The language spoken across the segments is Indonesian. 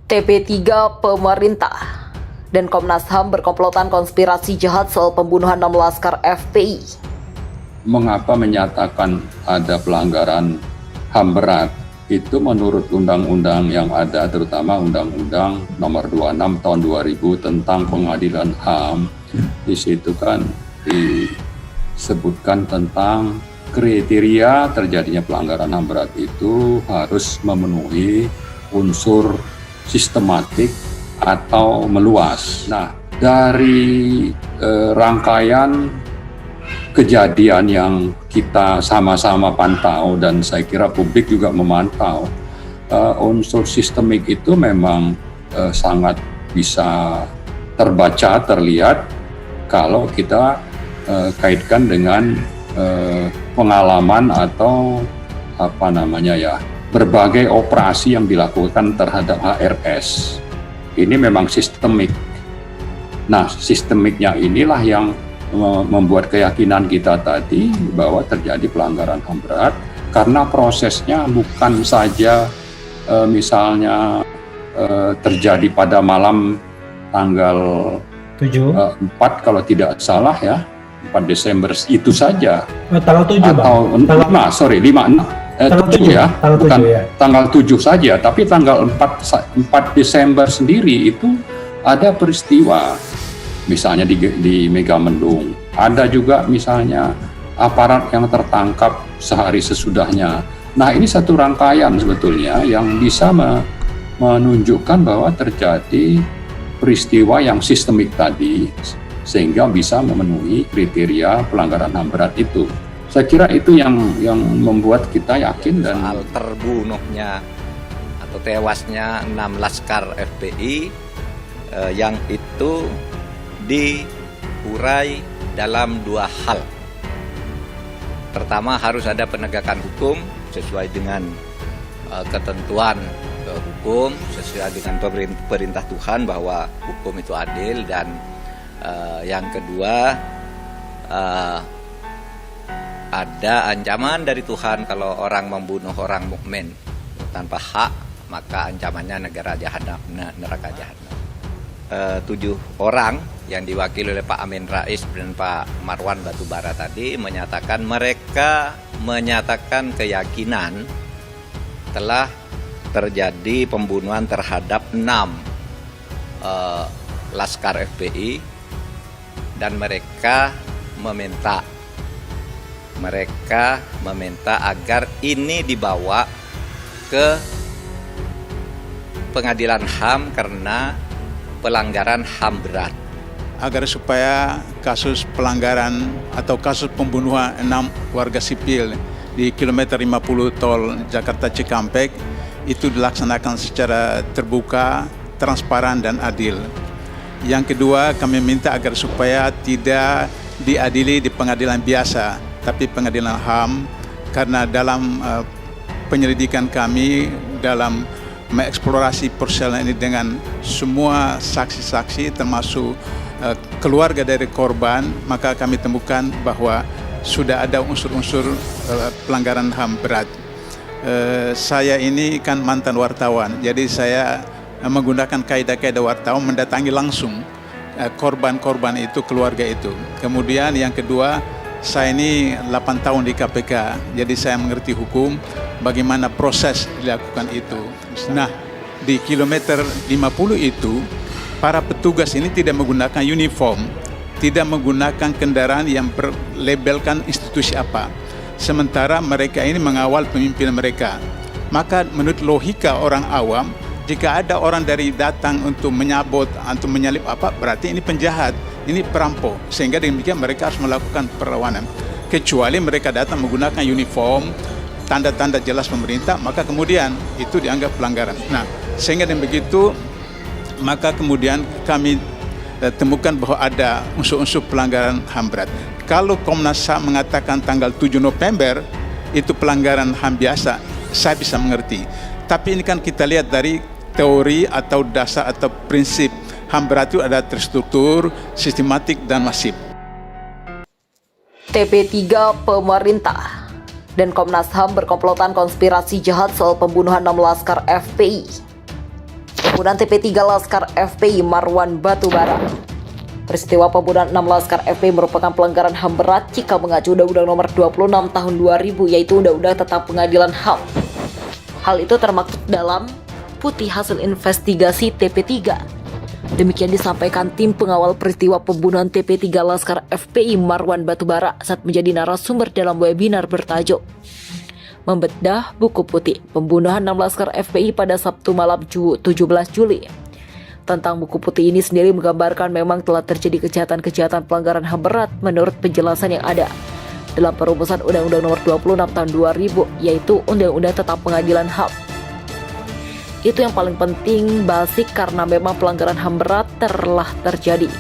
TP3 Pemerintah dan Komnas HAM berkomplotan konspirasi jahat soal pembunuhan 6 laskar FPI. Mengapa menyatakan ada pelanggaran HAM berat? Itu menurut undang-undang yang ada, terutama Undang-Undang Nomor 26 Tahun 2000 tentang Pengadilan HAM. Di situ kan disebutkan tentang kriteria terjadinya pelanggaran HAM berat itu harus memenuhi unsur sistematik atau meluas. Nah, dari rangkaian kejadian yang kita sama-sama pantau dan saya kira publik juga memantau, unsur sistemik itu memang sangat bisa terbaca, terlihat kalau kita kaitkan dengan pengalaman atau berbagai operasi yang dilakukan terhadap HRS. Ini memang sistemik. Nah, sistemiknya inilah yang membuat keyakinan kita tadi bahwa terjadi pelanggaran HAM berat karena prosesnya bukan saja misalnya terjadi pada malam tanggal 4 kalau tidak salah ya, 4 Desember itu saja. Tanggal 7 atau Bang. 7 ya, bukan tanggal 7 saja, tapi tanggal 4 Desember sendiri itu ada peristiwa. Misalnya di Megamendung, ada juga misalnya aparat yang tertangkap sehari sesudahnya. Nah, ini satu rangkaian sebetulnya yang bisa menunjukkan bahwa terjadi peristiwa yang sistemik tadi, sehingga bisa memenuhi kriteria pelanggaran HAM berat itu. Saya kira itu yang membuat kita yakin. Dan soal terbunuhnya atau tewasnya 6 laskar FPI yang itu diurai dalam 2 hal. Pertama, harus ada penegakan hukum sesuai dengan ketentuan hukum, sesuai dengan perintah Tuhan bahwa hukum itu adil. Dan yang kedua, ada ancaman dari Tuhan kalau orang membunuh orang mukmin tanpa hak, maka ancamannya neraka jahanam. 7 orang yang diwakili oleh Pak Amin Rais dan Pak Marwan Batubara tadi menyatakan mereka menyatakan keyakinan telah terjadi pembunuhan terhadap 6 laskar FPI dan mereka meminta agar ini dibawa ke pengadilan HAM karena pelanggaran HAM berat. Agar supaya kasus pelanggaran atau kasus pembunuhan 6 warga sipil di kilometer 50 tol Jakarta Cikampek itu dilaksanakan secara terbuka, transparan dan adil. Yang kedua, kami minta agar supaya tidak diadili di pengadilan biasa, tapi pengadilan HAM, karena dalam penyelidikan kami dalam mengeksplorasi persoalan ini dengan semua saksi-saksi termasuk keluarga dari korban, maka kami temukan bahwa sudah ada unsur-unsur pelanggaran HAM berat. Saya ini kan mantan wartawan, jadi saya menggunakan kaidah-kaidah wartawan mendatangi langsung korban-korban itu, keluarga itu. Kemudian yang kedua, saya ini 8 tahun di KPK, jadi saya mengerti hukum, bagaimana proses dilakukan itu. Nah, di kilometer 50 itu, para petugas ini tidak menggunakan uniform, tidak menggunakan kendaraan yang berlabelkan institusi apa. Sementara mereka ini mengawal pemimpin mereka. Maka menurut logika orang awam, jika ada orang dari datang untuk menyabot atau menyalip apa, berarti ini penjahat, ini perampok. Sehingga demikian mereka harus melakukan perlawanan. Kecuali mereka datang menggunakan uniform, tanda-tanda jelas pemerintah, maka kemudian itu dianggap pelanggaran. Nah, sehingga dengan begitu, maka kemudian kami temukan bahwa ada unsur-unsur pelanggaran HAM berat. Kalau Komnas HAM mengatakan tanggal 7 November itu pelanggaran HAM biasa, saya bisa mengerti. Tapi ini kan kita lihat dari teori atau dasar atau prinsip HAM berat itu ada terstruktur, sistematik, dan masif. TP3 Pemerintah dan Komnas HAM berkomplotan konspirasi jahat soal pembunuhan 6 laskar FPI. Pembunuhan TP3 Laskar FPI Marwan Batubara. Peristiwa pembunuhan 6 Laskar FPI merupakan pelanggaran HAM berat jika mengacu Undang-Undang Nomor 26 Tahun 2000, yaitu Undang-Undang tentang Pengadilan HAM. Hal itu termaktub dalam putih hasil investigasi TP3. Demikian disampaikan tim pengawal peristiwa pembunuhan TP3 Laskar FPI Marwan Batubara saat menjadi narasumber dalam webinar bertajuk Membedah Buku Putih Pembunuhan 6 Laskar FPI pada Sabtu malam 17 Juli. Tentang buku putih ini sendiri menggambarkan memang telah terjadi kejahatan-kejahatan pelanggaran HAM berat menurut penjelasan yang ada dalam perumusan Undang-Undang Nomor 26 Tahun 2000, yaitu Undang-Undang tentang Pengadilan HAM. Itu yang paling penting, basic, karena memang pelanggaran HAM berat telah terjadi.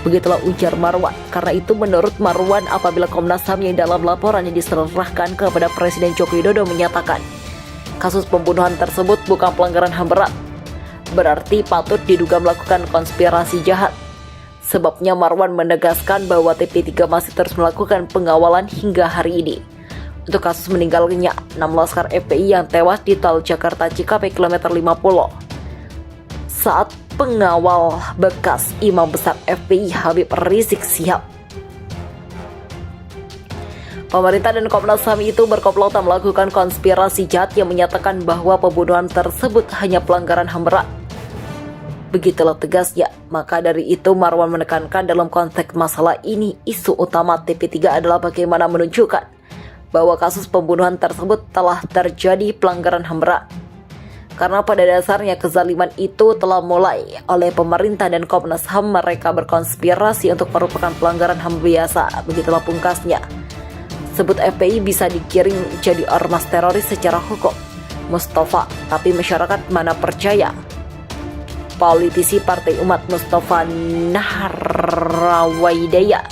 Begitulah ujar Marwan. Karena itu menurut Marwan, apabila Komnas HAM yang dalam laporan yang diserahkan kepada Presiden Joko Widodo menyatakan kasus pembunuhan tersebut bukan pelanggaran HAM berat, berarti patut diduga melakukan konspirasi jahat. Sebabnya Marwan menegaskan bahwa TP3 masih terus melakukan pengawalan hingga hari ini untuk kasus meninggalnya 6 Laskar FPI yang tewas di tol Jakarta Cikampek kilometer 50 saat pengawal bekas Imam Besar FPI Habib Rizik Syihab. Pemerintah dan Komnas HAM itu berkomplotan melakukan konspirasi jahat yang menyatakan bahwa pembunuhan tersebut hanya pelanggaran HAM berat. Begitulah tegasnya. Maka dari itu Marwan menekankan dalam konteks masalah ini, isu utama TP3 adalah bagaimana menunjukkan bahwa kasus pembunuhan tersebut telah terjadi pelanggaran HAM berat. Karena pada dasarnya kezaliman itu telah mulai oleh pemerintah dan Komnas HAM, mereka berkonspirasi untuk merupakan pelanggaran HAM biasa. Begitulah pungkasnya. Sebut FPI bisa dikirim jadi ormas teroris secara hukum, Mustafa, tapi masyarakat mana percaya? Politisi Partai Umat Mustafa Nahrawaidaya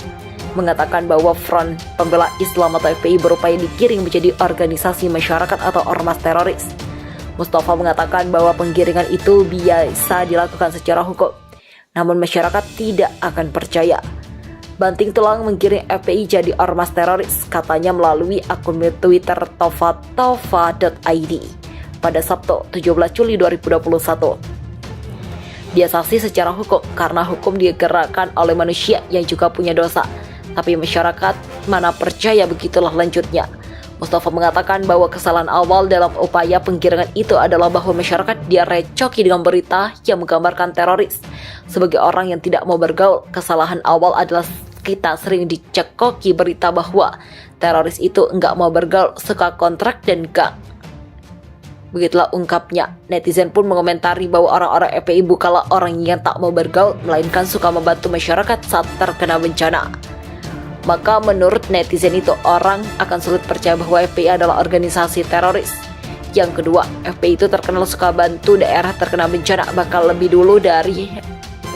mengatakan bahwa Front Pembela Islam atau FPI berupaya digiring menjadi organisasi masyarakat atau ormas teroris. Mustafa mengatakan bahwa penggiringan itu biasa dilakukan secara hukum, namun masyarakat tidak akan percaya. Banting tulang menggiring FPI jadi ormas teroris, katanya melalui akun Twitter tova.id pada Sabtu 17 Juli 2021. Dia saksi secara hukum karena hukum digerakkan oleh manusia yang juga punya dosa. Tapi masyarakat mana percaya, begitulah lanjutnya. Mustafa mengatakan bahwa kesalahan awal dalam upaya penggiringan itu adalah bahwa masyarakat dia recoki dengan berita yang menggambarkan teroris. Sebagai orang yang tidak mau bergaul, kesalahan awal adalah kita sering dicekoki berita bahwa teroris itu enggak mau bergaul, suka kontrak dan gang. Begitulah ungkapnya. Netizen pun mengomentari bahwa orang-orang FPI bukanlah orang yang tak mau bergaul, melainkan suka membantu masyarakat saat terkena bencana. Maka menurut netizen itu, orang akan sulit percaya bahwa FPI adalah organisasi teroris. Yang kedua, FPI itu terkenal suka bantu daerah terkena bencana, bahkan lebih dulu dari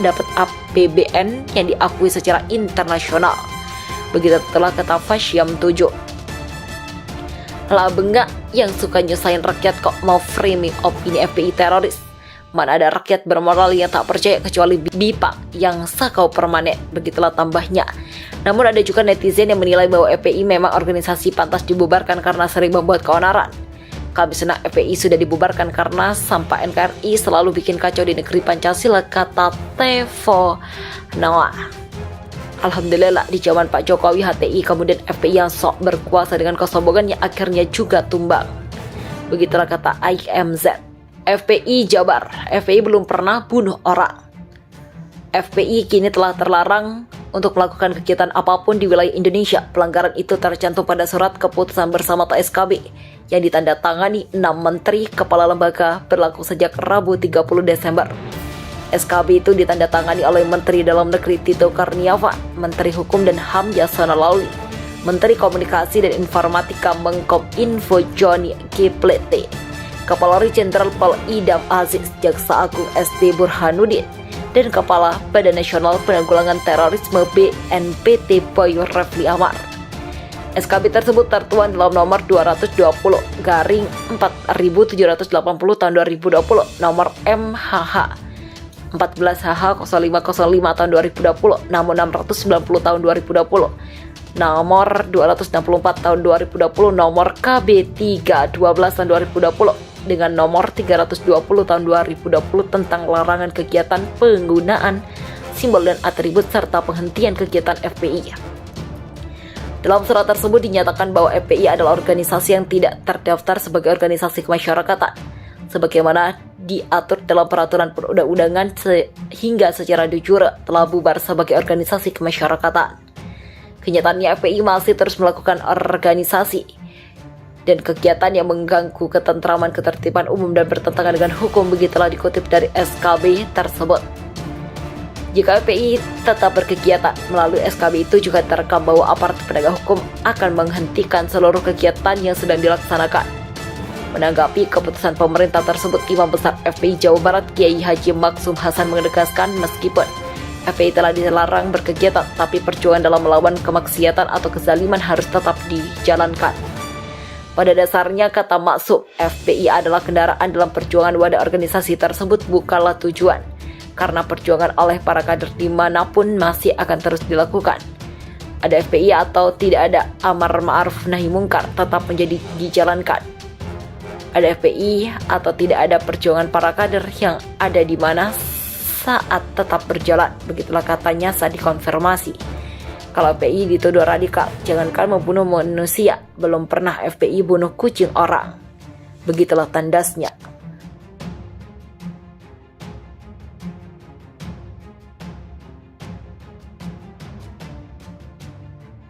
dapat APBN yang diakui secara internasional. Begitu telah kata Fasyam 7. Lah bengak yang suka nyusahin rakyat kok mau framing opini FPI teroris. Mana ada rakyat bermoral yang tak percaya kecuali BIPA yang sakau permanen. Begitulah tambahnya. Namun ada juga netizen yang menilai bahwa FPI memang organisasi pantas dibubarkan karena sering membuat keonaran. Kami senang FPI sudah dibubarkan karena sampah NKRI selalu bikin kacau di negeri Pancasila, kata Tevo Noah. Alhamdulillah di zaman Pak Jokowi HTI kemudian FPI yang sok berkuasa dengan kesombongannya akhirnya juga tumbang. Begitulah kata IMZ. FPI Jabar, FPI belum pernah bunuh orang. FPI kini telah terlarang untuk melakukan kegiatan apapun di wilayah Indonesia. Pelanggaran itu tercantum pada surat keputusan bersama atau SKB yang ditandatangani 6 menteri kepala lembaga berlaku sejak Rabu 30 Desember. SKB itu ditandatangani oleh Menteri Dalam Negeri Tito Karnavian, Menteri Hukum dan HAM Yasona Lauli, Menteri Komunikasi dan Informatika Menkominfo Johnny G. Plate, Kapolri Jenderal Pol Idam Aziz, Jaksa Agung SD Burhanuddin, dan Kepala Badan Nasional Penanggulangan Terorisme BNPT Boy Refli Amar. SKB tersebut tertuang dalam nomor 220/4780 tahun 2020, nomor MHH 14HH 0505 tahun 2020, nomor 690 tahun 2020, nomor 264 tahun 2020, nomor KB 312 tahun 2020, dengan nomor 320 tahun 2020 tentang larangan kegiatan penggunaan simbol dan atribut serta penghentian kegiatan FPI. Dalam surat tersebut dinyatakan bahwa FPI adalah organisasi yang tidak terdaftar sebagai organisasi kemasyarakatan, sebagaimana diatur dalam peraturan perundang-undangan sehingga secara de jure telah bubar sebagai organisasi kemasyarakatan. Kenyataannya FPI masih terus melakukan organisasi dan kegiatan yang mengganggu ketentraman ketertiban umum dan bertentangan dengan hukum, begitulah dikutip dari SKB tersebut. Jika FPI tetap berkegiatan melalui SKB itu juga terekam bahwa aparat penegak hukum akan menghentikan seluruh kegiatan yang sedang dilaksanakan. Menanggapi keputusan pemerintah tersebut, Imam Besar FPI Jawa Barat Kiai Haji Maksum Hasan menegaskan meskipun FPI telah dilarang berkegiatan, tapi perjuangan dalam melawan kemaksiatan atau kezaliman harus tetap dijalankan. Pada dasarnya, kata Maksum, FPI adalah kendaraan dalam perjuangan wadah organisasi tersebut bukanlah tujuan, karena perjuangan oleh para kader dimanapun masih akan terus dilakukan. Ada FPI atau tidak ada, amar ma'ruf nahi mungkar tetap menjadi dijalankan. Ada FPI atau tidak ada, perjuangan para kader yang ada di mana saat tetap berjalan. Begitulah katanya saat dikonfirmasi. Kalau FPI dituduh radikal, jangankan membunuh manusia, belum pernah FPI bunuh kucing orang. Begitulah tandasnya.